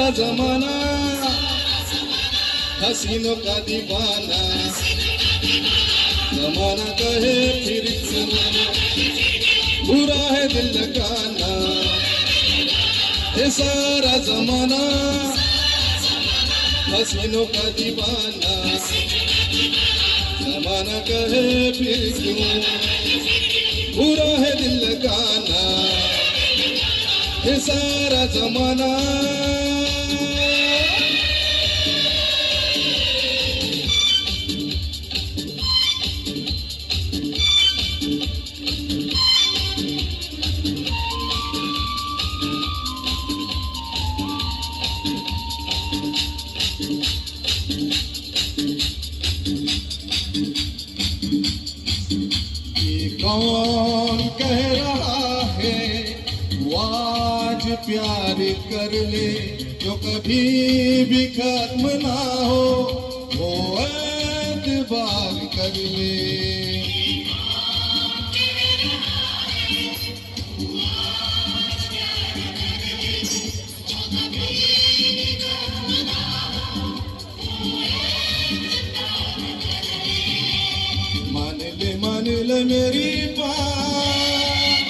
सारा जमाना हसीनों का दीवाना, जमाना कहे फिर क्यों, बुरा है दिल लगाना। ये सारा जमाना हसीनों का दीवाना, जमाना कहे फिर क्यों, बुरा है दिल लगाना। ये सारा जमाना कौन कह रहा है वो आज प्यार कर ले, जो कभी भी खत्म ना हो वो एतबार कर ले। मान ले मेरी बात,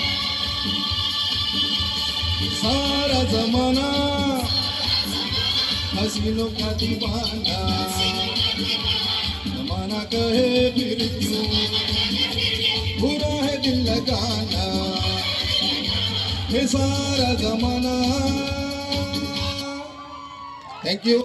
सारा जमाना हसीनों का दीवाना, जमाना कहे फिर क्यों, बुरा है दिल लगाना। ये सारा जमाना। Thank you.